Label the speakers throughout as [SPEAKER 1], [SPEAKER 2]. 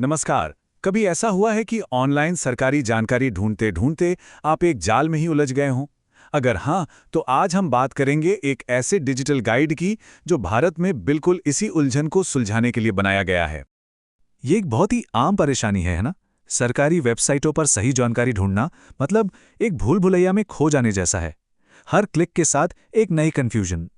[SPEAKER 1] नमस्कार। कभी ऐसा हुआ है कि ऑनलाइन सरकारी जानकारी ढूंढते ढूंढते आप एक जाल में ही उलझ गए हों? अगर हाँ, तो आज हम बात करेंगे एक ऐसे डिजिटल गाइड की जो भारत में बिल्कुल इसी उलझन को सुलझाने के लिए बनाया गया है।
[SPEAKER 2] ये एक बहुत ही आम परेशानी है ना? सरकारी वेबसाइटों पर सही जानकारी ढूंढना मतलब एक भूल भुलैया में खो जाने जैसा है। हर क्लिक के साथ एक नई कंफ्यूजन।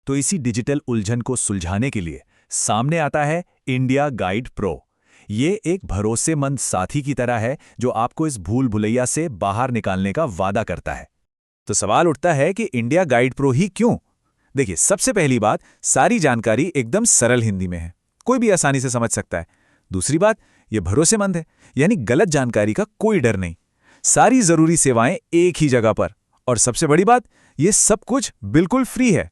[SPEAKER 1] तो इसी डिजिटल उलझन को सुलझाने के लिए सामने आता है इंडिया गाइड प्रो। ये एक भरोसेमंद साथी की तरह है जो आपको इस भूल भुलैया से बाहर निकालने का वादा करता है। तो सवाल उठता है कि इंडिया गाइड प्रो ही क्यों? देखिए, सबसे पहली बात, सारी जानकारी एकदम सरल हिंदी में है, कोई भी आसानी से समझ सकता है। दूसरी बात, ये भरोसेमंद है, यानी गलत जानकारी का कोई डर नहीं। सारी जरूरी सेवाएं एक ही जगह पर, और सबसे बड़ी बात, ये सब कुछ बिल्कुल फ्री है।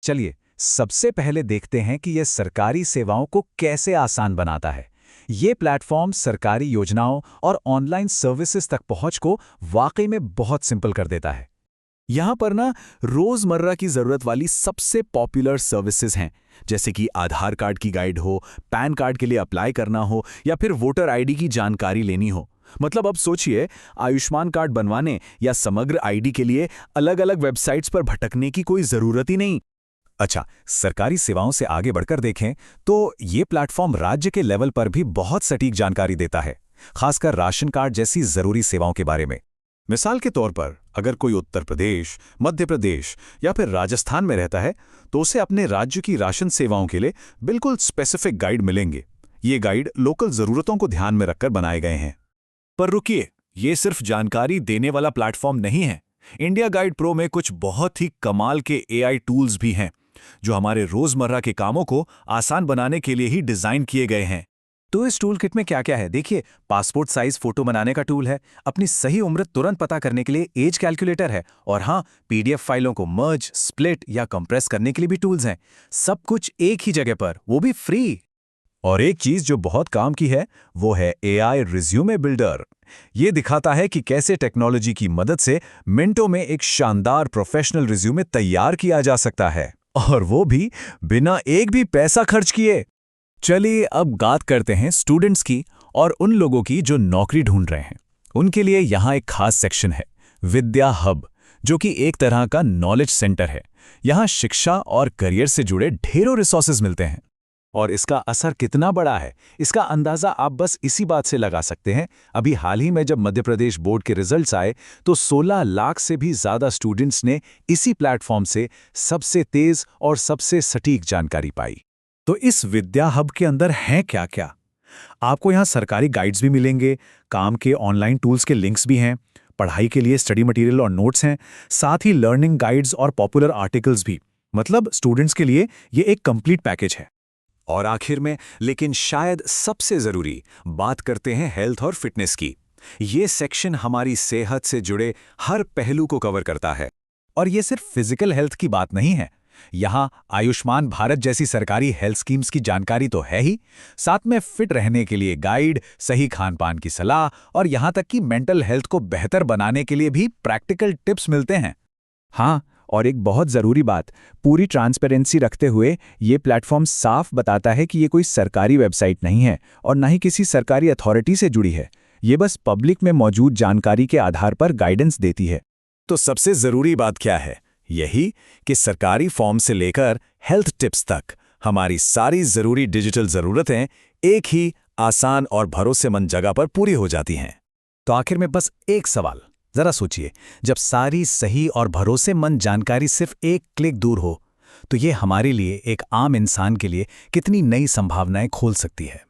[SPEAKER 2] चलिए, सबसे पहले देखते हैं कि यह सरकारी सेवाओं को कैसे आसान बनाता है। ये प्लेटफॉर्म सरकारी योजनाओं और ऑनलाइन सर्विसेज तक पहुंच को वाकई में बहुत सिंपल कर देता है।
[SPEAKER 1] यहां पर ना रोजमर्रा की जरूरत वाली सबसे पॉपुलर सर्विसेज हैं, जैसे कि आधार कार्ड की गाइड हो, पैन कार्ड के लिए अप्लाई करना हो या फिर वोटर आईडी की जानकारी लेनी हो। मतलब अब सोचिए, आयुष्मान कार्ड बनवाने या समग्र आईडी के लिए अलग-अलग वेबसाइट्स पर भटकने की कोई जरूरत ही नहीं।
[SPEAKER 2] अच्छा, सरकारी सेवाओं से आगे बढ़कर देखें तो ये प्लेटफॉर्म राज्य के लेवल पर भी बहुत सटीक जानकारी देता है, खासकर राशन कार्ड जैसी जरूरी सेवाओं के बारे में।
[SPEAKER 1] मिसाल के तौर पर, अगर कोई उत्तर प्रदेश, मध्य प्रदेश या फिर राजस्थान में रहता है, तो उसे अपने राज्य की राशन सेवाओं के लिए बिल्कुल स्पेसिफिक गाइड मिलेंगे। ये गाइड लोकल जरूरतों को ध्यान में रखकर बनाए गए हैं। पर रुकिए, ये सिर्फ जानकारी देने वाला प्लेटफॉर्म नहीं है। इंडिया गाइड प्रो में कुछ बहुत ही कमाल के एआई टूल्स भी हैं, जो हमारे रोजमर्रा के कामों को आसान बनाने के लिए ही डिजाइन किए गए हैं।
[SPEAKER 2] तो इस टूल किट में क्या क्या है? देखिए, पासपोर्ट साइज फोटो बनाने का टूल है, अपनी सही उम्र तुरंत पता करने के लिए एज कैलकुलेटर है, और हाँ, पीडीएफ फाइलों को मर्ज, स्प्लिट या कंप्रेस करने के लिए भी टूल्स हैं। सब कुछ एक ही जगह पर, वो भी फ्री। और एक चीज जो बहुत काम की है, वो है एआई रिज्यूमे बिल्डर। ये दिखाता है कि कैसे टेक्नोलॉजी की मदद से मिनटों में एक शानदार प्रोफेशनल रिज्यूमे तैयार किया जा सकता है, और वो भी बिना एक भी पैसा खर्च किए। चलिए अब बात करते हैं स्टूडेंट्स की और उन लोगों की जो नौकरी ढूंढ रहे हैं। उनके लिए यहाँ एक खास सेक्शन है, विद्या हब, जो कि एक तरह का नॉलेज सेंटर है। यहाँ शिक्षा और करियर से जुड़े ढेरों रिसोर्सेज मिलते हैं। और इसका असर कितना बड़ा है, इसका अंदाजा आप बस इसी बात से लगा सकते हैं। अभी हाल ही में जब मध्य प्रदेश बोर्ड के रिजल्ट्स आए, तो 16 लाख से भी ज्यादा स्टूडेंट्स ने इसी प्लेटफॉर्म से सबसे तेज और सबसे सटीक जानकारी पाई। तो इस विद्या हब के अंदर हैं क्या क्या? आपको यहाँ सरकारी गाइड्स भी मिलेंगे, काम के ऑनलाइन टूल्स के लिंक्स भी हैं, पढ़ाई के लिए स्टडी मटेरियल और नोट्स हैं, साथ ही लर्निंग गाइड्स और पॉपुलर आर्टिकल्स भी। मतलब स्टूडेंट्स के लिए ये एक कंप्लीट पैकेज है। और आखिर में, लेकिन शायद सबसे जरूरी, बात करते हैं हेल्थ और फिटनेस की। ये सेक्शन हमारी सेहत से जुड़े हर पहलू को कवर करता है। और ये सिर्फ फिजिकल हेल्थ की बात नहीं है। यहाँ आयुष्मान भारत जैसी सरकारी हेल्थ स्कीम्स की जानकारी तो है ही, साथ में फिट रहने के लिए गाइड, सही खान पान की सलाह, और यहाँ तक कि मेंटल हेल्थ को बेहतर बनाने के लिए भी प्रैक्टिकल टिप्स मिलते हैं। हाँ, और एक बहुत ज़रूरी बात, पूरी ट्रांसपेरेंसी रखते हुए ये प्लेटफॉर्म साफ बताता है कि ये कोई सरकारी वेबसाइट नहीं है और ना ही किसी सरकारी अथॉरिटी से जुड़ी है। ये बस पब्लिक में मौजूद जानकारी के आधार पर गाइडेंस देती है।
[SPEAKER 1] तो सबसे ज़रूरी बात क्या है? यही कि सरकारी फॉर्म से लेकर हेल्थ टिप्स तक हमारी सारी ज़रूरी डिजिटल ज़रूरतें एक ही आसान और भरोसेमंद जगह पर पूरी हो जाती हैं।
[SPEAKER 2] तो आखिर में बस एक सवाल, जरा सोचिए, जब सारी सही और भरोसेमंद जानकारी सिर्फ एक क्लिक दूर हो, तो ये हमारे लिए, एक आम इंसान के लिए, कितनी नई संभावनाएं खोल सकती है।